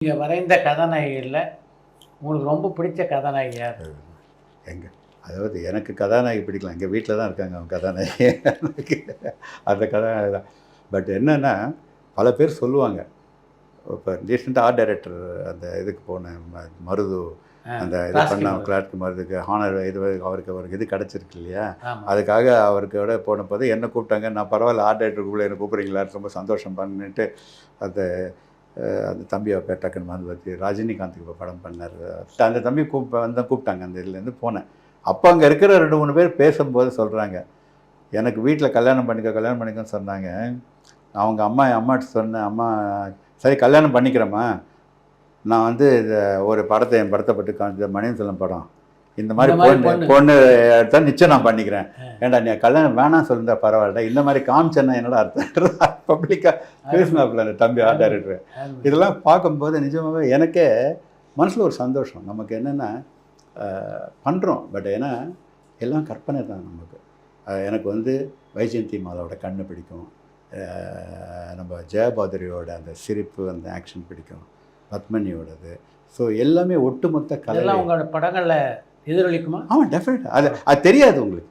நீங்க வரைந்த கதாநாயகிகளில் உங்களுக்கு ரொம்ப பிடிச்ச கதாநாயகி யார்? எங்க அதாவது எனக்கு கதாநாயகி பிடிக்கலாம். எங்கள் வீட்டில் தான் இருக்காங்க அவங்க கதாநாயகி. அந்த கதாநாயகி தான். பட் என்னென்னா பல பேர் சொல்லுவாங்க. இப்போ ரீசெண்டாக ஆர்ட் டைரக்டர் அந்த இதுக்கு போனேன், மருது அந்த இது பண்ண கிளார்க்கு மருதுக்கு ஹானர் இது அவருக்கு இது கிடச்சிருக்கு இல்லையா, அதுக்காக அவருக்கூட போனபோது என்னை கூப்பிட்டாங்க. நான் பரவாயில்ல ஆர்ட் டைரக்டருக்குள்ளே என்னை கூப்பிட்றீங்களான்னு ரொம்ப சந்தோஷம் பண்ணிட்டு அந்த அந்த தம்பி டக்குன்னு வந்து வச்சு ரஜினிகாந்துக்கு இப்போ படம் பண்ணார். அந்த தம்பி கூப்பிட்டாங்க. அந்த இதுலேருந்து போனேன். அப்போ அங்கே இருக்கிற 2-3 பேர் பேசும்போது சொல்கிறாங்க, எனக்கு வீட்டில் கல்யாணம் பண்ணிக்கன்னு சொன்னாங்க. அவங்க அம்மாட்ட சொன்னேன், அம்மா சரி கல்யாணம் பண்ணிக்கிறேம்மா, நான் வந்து ஒரு படத்தை என் படத்தை பற்றி காமிச்ச மணியம் செல்லம் படம், இந்த மாதிரி பொண்ணு எடுத்தால் நிச்சயம் நான் பண்ணிக்கிறேன். ஏன்டா நீ கல்யாணம் வேணாம் சொல்லிருந்தா பரவாயில்ல, இந்த மாதிரி காமிச்சேன்னா என்னோட அர்த்தம் பப்ளிக்காக பேசினாப்புல அந்த தம்பி ஆர்ட் டைரக்டர். இதெல்லாம் பார்க்கும்போது நிஜமாகவே எனக்கே மனசில் ஒரு சந்தோஷம். நமக்கு என்னென்னா பண்ணுறோம், பட் ஏன்னா எல்லாம் கற்பனை தான் நமக்கு. எனக்கு வந்து வைஜெயந்தி மாலாவோட கண்ணு பிடிக்கும், நம்ம ஜெயபாதுரியோட அந்த சிரிப்பு அந்த ஆக்ஷன் பிடிக்கும், பத்மினியோடது. ஸோ எல்லாமே ஒட்டுமொத்த கலை. உங்களோட படங்களில் எதிரொலிக்குமா? ஆமாம், டெஃபினட்டாக. அது தெரியாது உங்களுக்கு.